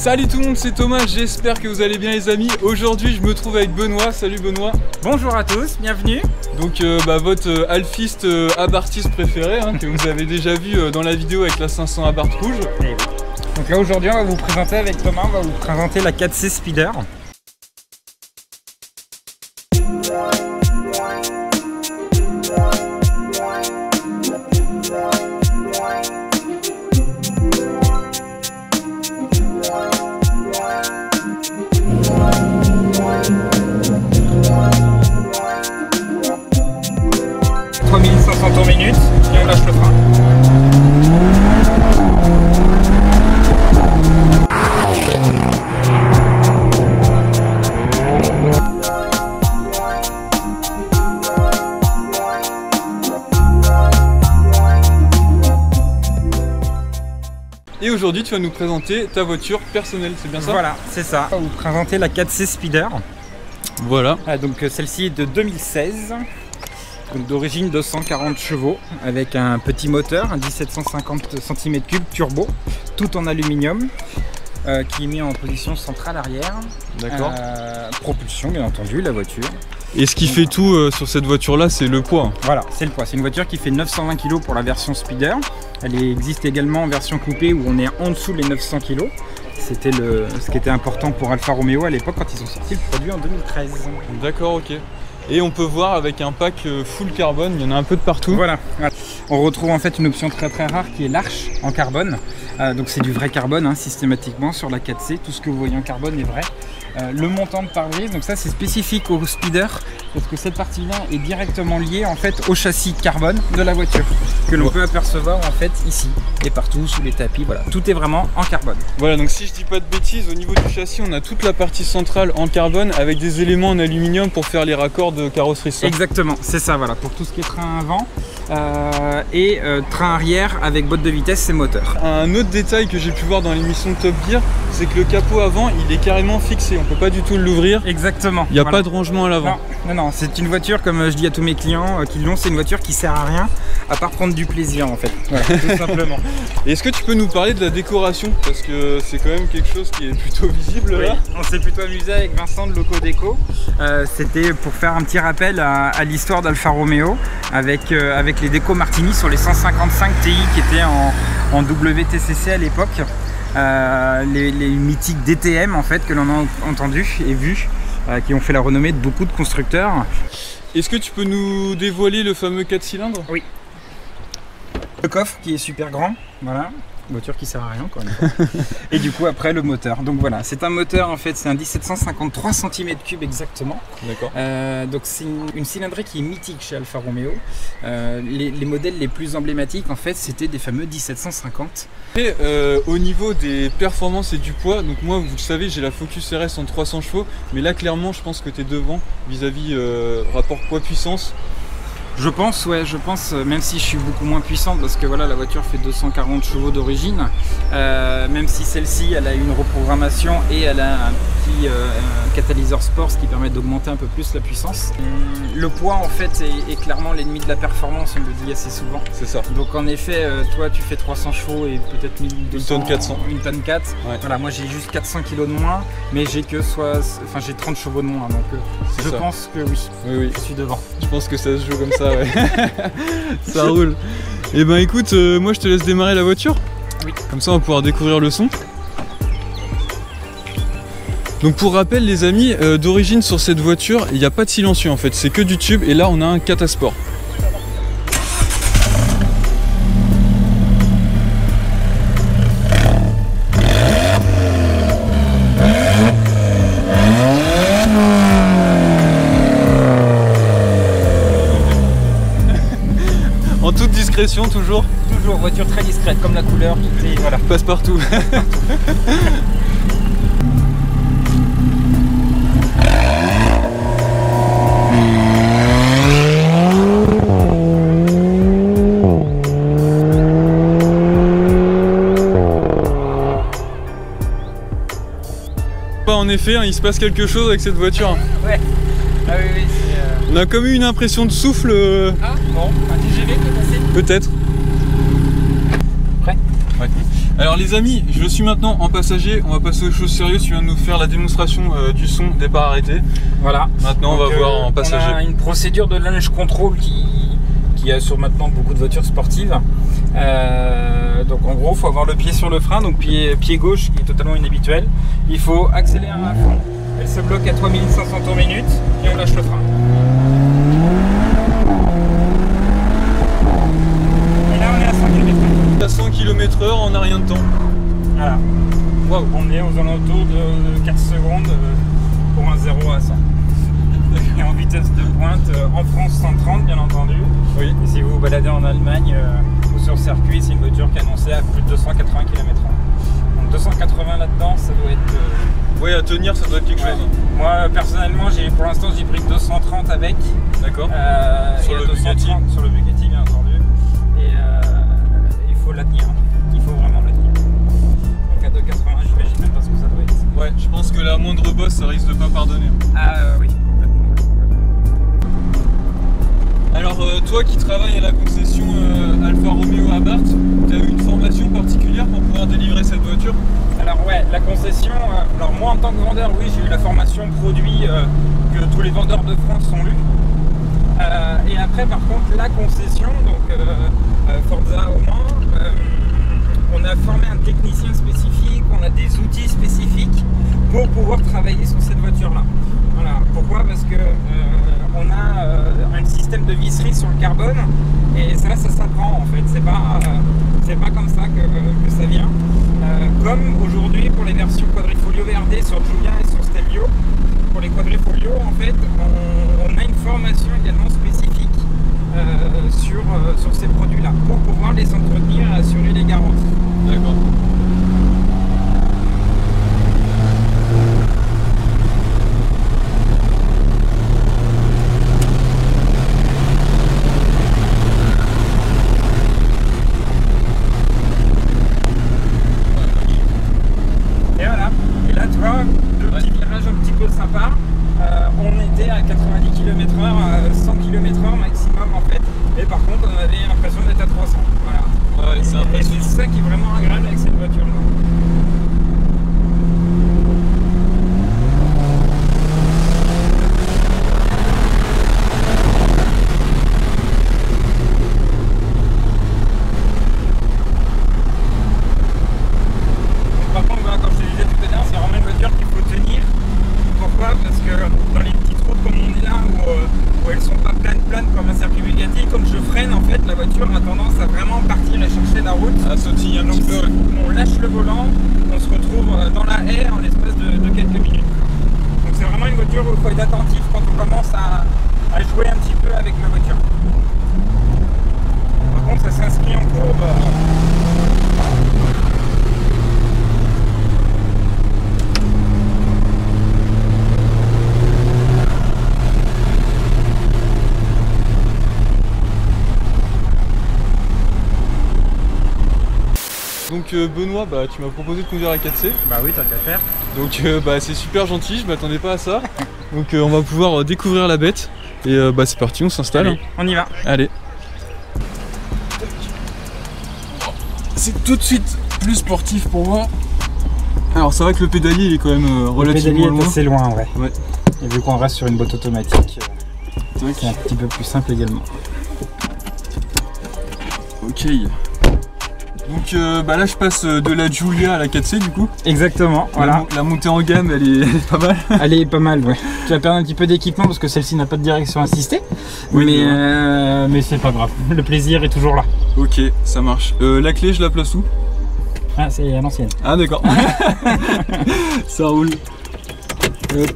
Salut tout le monde, c'est Thomas, j'espère que vous allez bien les amis. Aujourd'hui je me trouve avec Benoît, salut Benoît. Bonjour à tous, bienvenue. Donc votre alphiste abarthiste préféré que vous avez déjà vu dans la vidéo avec la 500 Abarth rouge. Et oui. Donc là aujourd'hui on va vous présenter avec Thomas, on va vous présenter la 4C Speeder. Tours minutes et on lâche le frein. Et aujourd'hui tu vas nous présenter ta voiture personnelle, c'est bien ça? Voilà, c'est ça. On va vous présenter la 4C Speeder. Voilà. Donc celle-ci est de 2016. D'origine de 140 chevaux avec un petit moteur, un 1750 cm3 turbo, tout en aluminium, qui est mis en position centrale arrière. D'accord. Propulsion bien entendu, la voiture. Et ce qui fait tout sur cette voiture là, c'est le poids. Voilà, c'est le poids. C'est une voiture qui fait 920 kg pour la version Speeder. Elle existe également en version coupée où on est en dessous les 900 kg. C'était ce qui était important pour Alfa Romeo à l'époque quand ils ont sorti le produit en 2013. D'accord, ok. Et on peut voir avec un pack full carbone, il y en a un peu de partout. Voilà. On retrouve en fait une option très rare qui est l'arche en carbone. Donc c'est du vrai carbone systématiquement sur la 4C. Tout ce que vous voyez en carbone est vrai. Le montant de pare-brise, donc ça c'est spécifique au Speeder parce que cette partie-là est directement liée en fait au châssis carbone de la voiture que l'on peut apercevoir en fait ici et partout sous les tapis. Voilà, tout est vraiment en carbone. Voilà, donc si je dis pas de bêtises, au niveau du châssis, on a toute la partie centrale en carbone avec des éléments en aluminium pour faire les raccords de carrosserie. Exactement, c'est ça. Voilà, pour tout ce qui est train avant et train arrière avec boîte de vitesse et moteur. Un autre détail que j'ai pu voir dans l'émission de Top Gear, c'est que le capot avant, il est carrément fixé. On peut pas du tout l'ouvrir. Exactement. Il n'y a pas de rangement à l'avant. Non, c'est une voiture, comme je dis à tous mes clients qui l'ont, c'est une voiture qui sert à rien à part prendre du plaisir en fait. Voilà, tout simplement. Est-ce que tu peux nous parler de la décoration? Parce que c'est quand même quelque chose qui est plutôt visible là. Oui, on s'est plutôt amusé avec Vincent de Loco Déco. C'était pour faire un petit rappel à l'histoire d'Alfa Romeo avec les décos Martini sur les 155 Ti qui étaient en WTCC à l'époque. Les mythiques DTM en fait que l'on a entendu et vu, qui ont fait la renommée de beaucoup de constructeurs. Est-ce que tu peux nous dévoiler le fameux 4 cylindres? Oui. Le coffre qui est super grand, voilà. Voiture qui sert à rien quoi. Et du coup après le moteur. Donc voilà, c'est un moteur en fait, c'est un 1753 cm3 exactement. D'accord. Donc c'est une cylindrée qui est mythique chez Alfa Romeo. Les modèles les plus emblématiques en fait c'était des fameux 1750. Et au niveau des performances et du poids, donc moi vous le savez j'ai la Focus RS en 300 chevaux, mais là clairement je pense que tu es devant vis-à-vis rapport poids-puissance. Je pense, ouais, même si je suis beaucoup moins puissante parce que voilà, la voiture fait 240 chevaux d'origine, même si celle-ci, elle a une reprogrammation et elle a un petit catalyseur sport, ce qui permet d'augmenter un peu plus la puissance. Le poids, en fait, est clairement l'ennemi de la performance, on le dit assez souvent. C'est ça. Donc en effet, toi, tu fais 300 chevaux et peut-être 1200, une tonne 400. Une tonne 4. Ouais. Voilà, moi j'ai juste 400 kg de moins, mais j'ai 30 chevaux de moins, donc je pense que oui, je suis devant. Je pense que ça se joue comme ça. Ouais. Ça roule. Et ben écoute, moi je te laisse démarrer la voiture. Oui. Comme ça on va pouvoir découvrir le son. Donc pour rappel les amis, d'origine sur cette voiture, il n'y a pas de silencieux en fait, c'est que du tube et là on a un Catasport. En toute discrétion toujours. Toujours, voiture très discrète, comme la couleur, tout est, voilà. Passe partout. En effet, il se passe quelque chose avec cette voiture. Ouais. Ah oui, c'est... On a comme eu une impression de souffle. Ah bon, un TGV qui est passé. Peut-être. Prêt? Ouais. Alors les amis, je suis maintenant en passager, on va passer aux choses sérieuses. Tu viens de nous faire la démonstration du son départ arrêté. Voilà. Maintenant on va voir en passager. On a une procédure de launch control qui a sur maintenant beaucoup de voitures sportives. Donc en gros, il faut avoir le pied sur le frein, donc pied gauche qui est totalement inhabituel. Il faut accélérer à fond. Elle se bloque à 3500 tours minute et on lâche le frein. Et là on est à 100 km/h. À 100 km/h, on n'a rien de temps. Voilà. Wow. On est aux alentours de 4 secondes pour un 0 à 100. Et en vitesse de pointe, en France 130 bien entendu. Oui. Et si vous vous baladez en Allemagne ou sur circuit, c'est une voiture qui est annoncée à plus de 280 km/h. Donc 280 là-dedans, ça doit être... Oui, à tenir, ça doit être quelque chose. Moi personnellement, pour l'instant j'ai pris 230 avec. D'accord. Sur le Bugatti. Sur le Bugatti bien entendu. Et il faut la tenir. Il faut vraiment la tenir. Donc à 280, j'imagine même pas ce que ça doit être. Ouais, je pense que la moindre bosse, ça risque de pas pardonner. Oui. Alors toi qui travailles à la concession Alfa Romeo à Barthes, tu as eu une formation particulière pour pouvoir délivrer cette voiture? Alors ouais, la concession, alors moi en tant que vendeur, oui, j'ai eu la formation produit que tous les vendeurs de France ont eu. Et après par contre la concession, donc Forza au Mans, on a formé un technicien spécifique, on a des outils spécifiques pour pouvoir travailler sur cette voiture là. Voilà. Pourquoi? Parce que on a un système de visserie sur le carbone et ça s'apprend en fait, c'est pas comme ça que ça vient. Comme aujourd'hui pour les versions quadrifolio VRD sur Giulia et sur Stelvio, pour les quadrifolio en fait on a une formation également spécifique sur ces produits là pour pouvoir les entretenir et assurer les garanties. D'accord. Et voilà, et là tu vois, deux petits virages un petit peu sympas, on était à 90 km/h, 100 km/h maximum en fait, et par contre on avait l'impression d'être à 300, voilà. Ouais, Et c'est ça qui est vraiment agréable avec cette voiture là. Parce que dans les petites routes comme on est là où elles sont pas planes comme un circuit Bugatti, comme je freine en fait la voiture a tendance à vraiment partir et chercher la route, à sautiller un donc petit peu. on lâche le volant, on se retrouve dans la haie en l'espace de quelques minutes. Donc c'est vraiment une voiture où il faut être attentif quand on commence à jouer un petit peu avec la voiture. Par contre ça s'inscrit en courbe. Donc Benoît, bah, tu m'as proposé de conduire la 4C. Bah oui, t'as qu'à faire. Donc bah, c'est super gentil, je m'attendais pas à ça. Donc on va pouvoir découvrir la bête. Et bah, c'est parti, on s'installe. Allez, on y va. Allez. C'est tout de suite plus sportif pour moi. Alors c'est vrai que le pédalier il est quand même relativement loin. Le pédalier est assez loin, ouais. Ouais. Et vu qu'on reste sur une boîte automatique, C'est un petit peu plus simple également. Ok. Donc bah là je passe de la Giulia à la 4C du coup. Exactement, voilà. La montée en gamme elle est pas mal. Elle est pas mal, ouais. Tu vas perdre un petit peu d'équipement parce que celle-ci n'a pas de direction assistée. Oui, mais c'est pas grave, le plaisir est toujours là. Ok, ça marche. La clé je la place où? Ah, c'est à l'ancienne. Ah d'accord. Ça roule. Hop.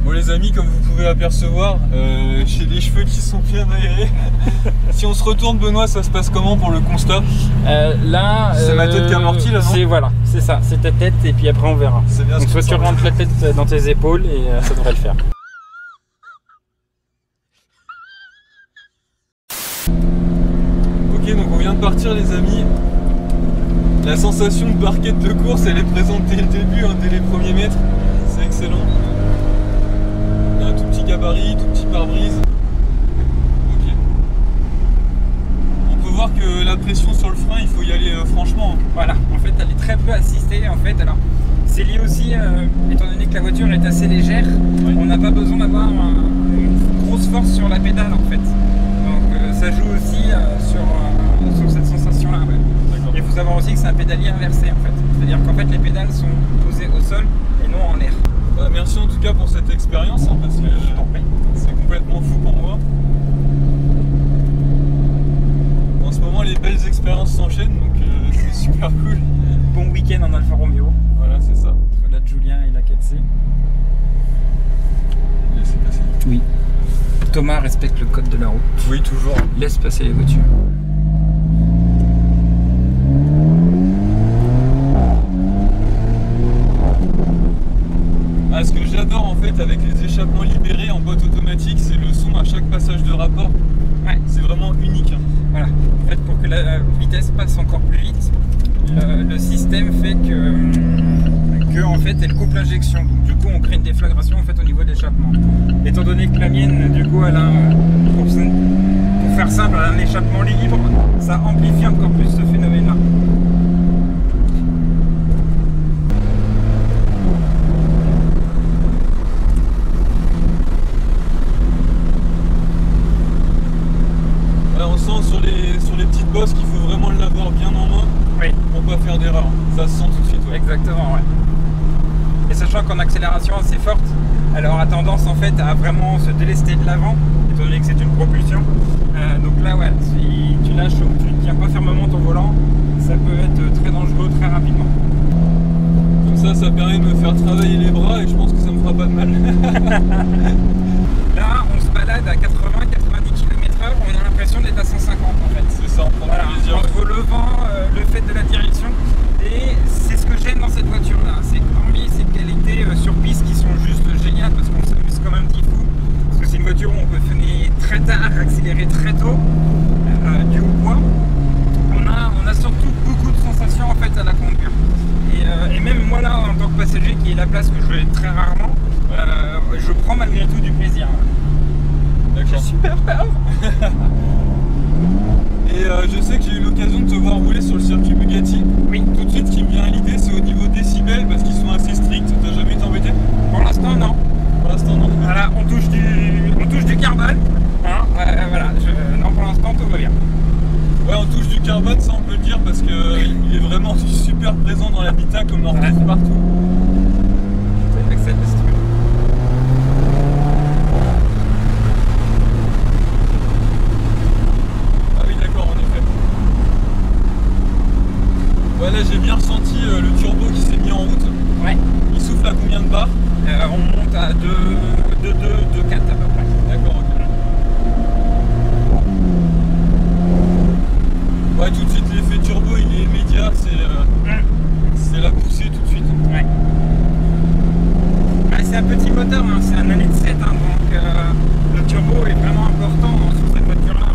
Bon les amis, comme vous pouvez apercevoir, j'ai des cheveux qui sont bien aérés. Si on se retourne Benoît, ça se passe comment pour le constat? Là, c'est ma tête qui amortit là, non? C'est voilà, c'est ça, c'est ta tête et puis après on verra. C'est bien. Donc soit tu rentres la tête dans tes épaules et ça devrait le faire. Ok, donc on vient de partir les amis. La sensation de barquette de course, elle est présente dès le début, hein, dès les premiers mètres. C'est excellent. Il y a un tout petit gabarit, tout petit pare-brise. Ok. On peut voir que la pression sur le frein, il faut y aller franchement. Voilà, en fait elle est très peu assistée en fait. Alors c'est lié aussi, étant donné que la voiture est assez légère, on n'a pas besoin d'avoir une grosse force sur la pédale en fait. Donc ça joue aussi sur cette sensation là. Ouais. Il faut savoir aussi que c'est un pédalier inversé en fait. C'est-à-dire qu'en fait les pédales sont posées au sol et non en l'air. Bah, merci en tout cas pour cette expérience hein, parce que c'est complètement fou pour moi. En ce moment les belles expériences s'enchaînent donc c'est super cool. Bon week-end en Alfa Romeo. Voilà c'est ça. Entre la Julien et la 4C. Laissez passer. Oui. Thomas respecte le code de la route. Oui toujours. Laisse passer les voitures. Ah, ce que j'adore en fait avec les échappements libérés en boîte automatique, c'est le son à chaque passage de rapport. Ouais. C'est vraiment unique. Hein. Voilà. En fait, pour que la vitesse passe encore plus vite, le système fait que en fait, elle coupe l'injection. Donc du coup, on crée une déflagration en fait au niveau de l'échappement. Étant donné que la mienne, du coup, elle a, pour faire simple, elle a un échappement libre, ça amplifie encore plus ce phénomène-là. On sent sur les petites bosses qu'il faut vraiment l'avoir bien en main pour pas faire d'erreur. Ça se sent tout de suite. Ouais. Exactement, ouais. Et sachant qu'en accélération assez forte, elle aura tendance en fait à vraiment se délester de l'avant, étant donné que c'est une propulsion. Donc là, ouais, si tu lâches ou tu ne tiens pas fermement ton volant, ça peut être très dangereux très rapidement. Comme ça permet de me faire travailler les bras et je pense que ça me fera pas de mal. Là, on se balade à 80-90 km/h, on a l'impression d'être à 150 en fait. C'est ça, on prend voilà, plaisir. Entre le vent, le fait de la direction, et c'est ce que j'aime dans cette voiture là, c'est que parmi ces qualités sur piste qui sont juste géniales parce qu'on s'amuse comme un petit fou, parce que c'est une voiture où on peut freiner très tard, accélérer très tôt, du haut poids. On a surtout beaucoup de sensations en fait à la conduire. Et même moi là en tant que passager qui est la place que je vais très rarement, je prends malgré tout du plaisir. J'ai super peur. Et je sais que j'ai eu l'occasion de te voir rouler sur le circuit Bugatti. Oui. Tout de suite, ce qui me vient à l'idée, c'est au niveau décibels parce qu'ils sont assez stricts. T'as jamais été embêté? Pour l'instant, non. Pour l'instant, non. Voilà, on touche du carbone. Hein, voilà, non, pour l'instant, tout va bien. Ouais, on touche du carbone, ça on peut le dire parce qu'il est vraiment super présent dans l'habitat comme on en retrouve partout. C'est excellent, si tu veux. Ouais, là j'ai bien ressenti le turbo qui s'est mis en route. Ouais. Il souffle à combien de bars? On monte à 2,4 à peu près. D'accord, ok. Ouais, tout de suite l'effet turbo il est immédiat, c'est la poussée tout de suite. Ouais. Ouais, c'est un petit moteur, hein, c'est un 1,7 litre, hein, donc le turbo est vraiment important sur cette voiture-là.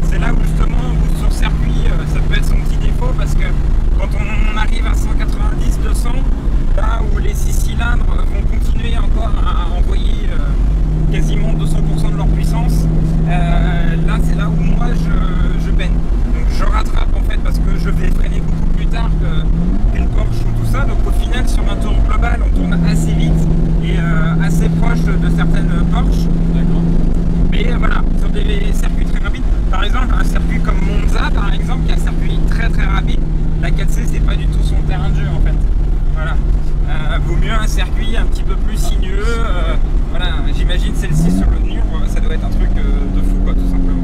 C'est là où justement, sur circuit, ça peut être son petit défaut parce que quand on arrive à 190-200, là où les 6 cylindres vont continuer encore à envoyer quasiment 200% de leur puissance, là c'est là où moi je peine. Donc je rattrape en fait parce que je vais freiner beaucoup plus tard qu'une Porsche ou tout ça. Donc au final sur un tour global on tourne assez vite et assez proche de certaines Porsche. D'accord. Mais voilà, sur des circuits très rapides, par exemple un circuit comme Monza par exemple, qui est un circuit très très rapide, la 4C c'est pas du tout son terrain de jeu en fait. Voilà. Vaut mieux un circuit un petit peu plus sinueux. Voilà, j'imagine celle-ci sur le mur, ça doit être un truc de fou quoi, tout simplement.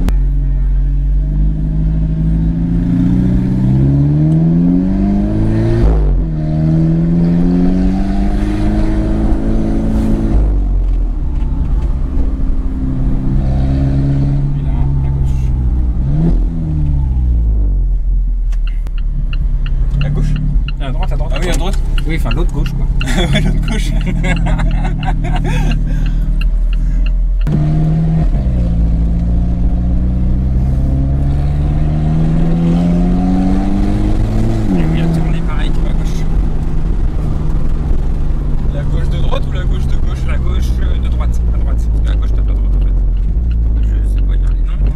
Oui, enfin l'autre gauche quoi. Ouais, l'autre gauche. Et oui, à tourner pareil que la gauche. La gauche de droite ou la gauche de gauche? La gauche de droite, à droite. La gauche tape à droite en fait. Je sais pas dire les noms.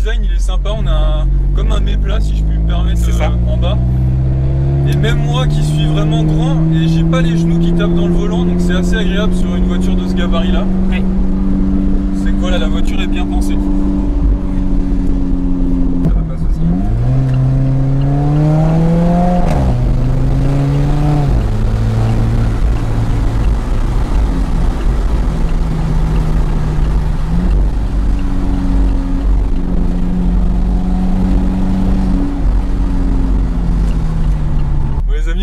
design il est sympa, on a comme un méplat si je puis me permettre en bas. Et même moi qui suis vraiment grand et j'ai pas les genoux qui tapent dans le volant, donc c'est assez agréable sur une voiture de ce gabarit là. Oui. C'est que voilà, la voiture est bien pensée. Ça va pas aussi.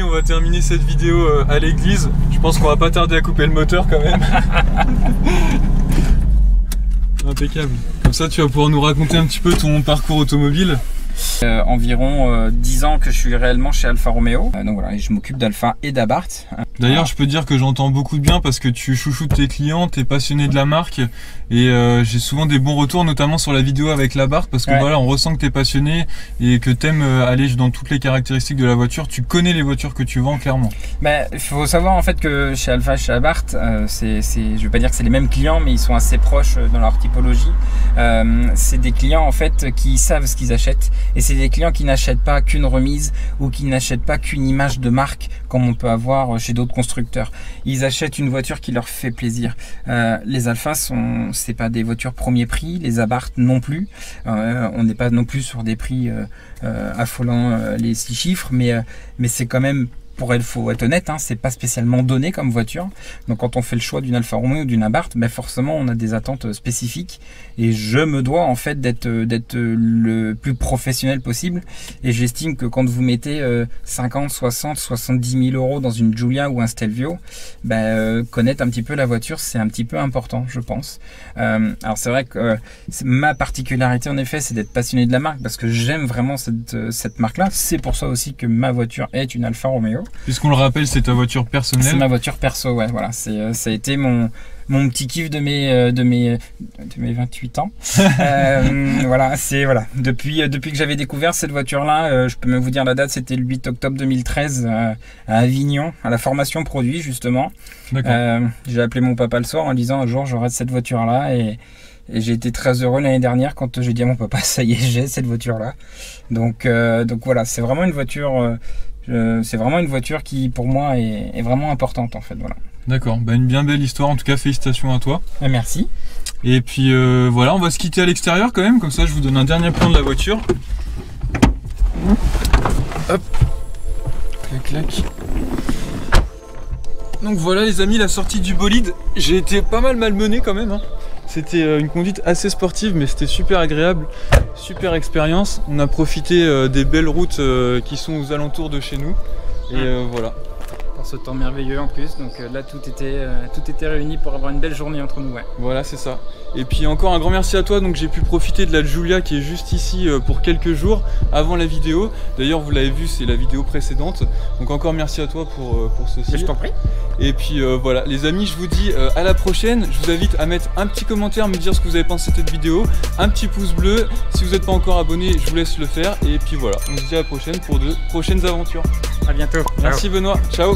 On va terminer cette vidéo à l'église. Je pense qu'on va pas tarder à couper le moteur quand même. Impeccable. Comme ça tu vas pouvoir nous raconter un petit peu ton parcours automobile. Environ 10 ans que je suis réellement chez Alfa Romeo. Donc voilà, je m'occupe d'Alfa et d'Abarth. D'ailleurs, je peux dire que j'entends beaucoup de bien parce que tu chouchoutes tes clients, tu es passionné de la marque et j'ai souvent des bons retours, notamment sur la vidéo avec l'Abarth parce que voilà, on ressent que tu es passionné et que tu aimes aller dans toutes les caractéristiques de la voiture. Tu connais les voitures que tu vends clairement. Il faut savoir en fait que chez Alfa et chez Abarth, je vais pas dire que c'est les mêmes clients, mais ils sont assez proches dans leur typologie. C'est des clients en fait qui savent ce qu'ils achètent. Et c'est des clients qui n'achètent pas qu'une remise ou qui n'achètent pas qu'une image de marque comme on peut avoir chez d'autres constructeurs. Ils achètent une voiture qui leur fait plaisir. Les Alfa c'est pas des voitures premier prix, les Abarth non plus. On n'est pas non plus sur des prix affolants les 6 chiffres, mais c'est quand même, faut être honnête, hein, c'est pas spécialement donné comme voiture. Donc quand on fait le choix d'une Alfa Romeo ou d'une Abarth, forcément on a des attentes spécifiques et je me dois en fait d'être le plus professionnel possible. Et j'estime que quand vous mettez 50, 60, 70 000 euros dans une Giulia ou un Stelvio, connaître un petit peu la voiture, c'est un petit peu important, je pense. Alors c'est vrai que ma particularité en effet, c'est d'être passionné de la marque parce que j'aime vraiment cette marque-là. C'est pour ça aussi que ma voiture est une Alfa Romeo. Puisqu'on le rappelle, c'est ta voiture personnelle. C'est ma voiture perso, ouais, voilà. Ça a été mon petit kiff de mes 28 ans. Voilà, depuis que j'avais découvert cette voiture-là, je peux même vous dire la date, c'était le 8 octobre 2013 à Avignon, à la formation produit justement. J'ai appelé mon papa le soir en disant un jour j'aurai cette voiture-là et j'ai été très heureux l'année dernière quand j'ai dit à mon papa ça y est, j'ai cette voiture-là. Donc voilà, c'est vraiment une voiture. C'est vraiment une voiture qui pour moi est vraiment importante en fait, voilà. D'accord, une bien belle histoire, en tout cas félicitations à toi. Merci. Et puis voilà, on va se quitter à l'extérieur quand même, comme ça je vous donne un dernier plan de la voiture. Hop, clac clac. Donc voilà les amis, la sortie du bolide, j'ai été pas mal malmené quand même, hein. C'était une conduite assez sportive mais c'était super agréable, super expérience. On a profité des belles routes qui sont aux alentours de chez nous et voilà. Pour ce temps merveilleux en plus, donc là tout était réuni pour avoir une belle journée entre nous. Ouais. Voilà, c'est ça. Et puis encore un grand merci à toi, donc j'ai pu profiter de la Giulia qui est juste ici pour quelques jours avant la vidéo. D'ailleurs vous l'avez vu, c'est la vidéo précédente, donc encore merci à toi pour ceci. Mais je t'en prie. Et puis voilà les amis, je vous dis à la prochaine. Je vous invite à mettre un petit commentaire, me dire ce que vous avez pensé de cette vidéo, un petit pouce bleu. Si vous n'êtes pas encore abonné, je vous laisse le faire. Et puis voilà, on se dit à la prochaine pour de prochaines aventures. À bientôt. Merci Benoît, ciao.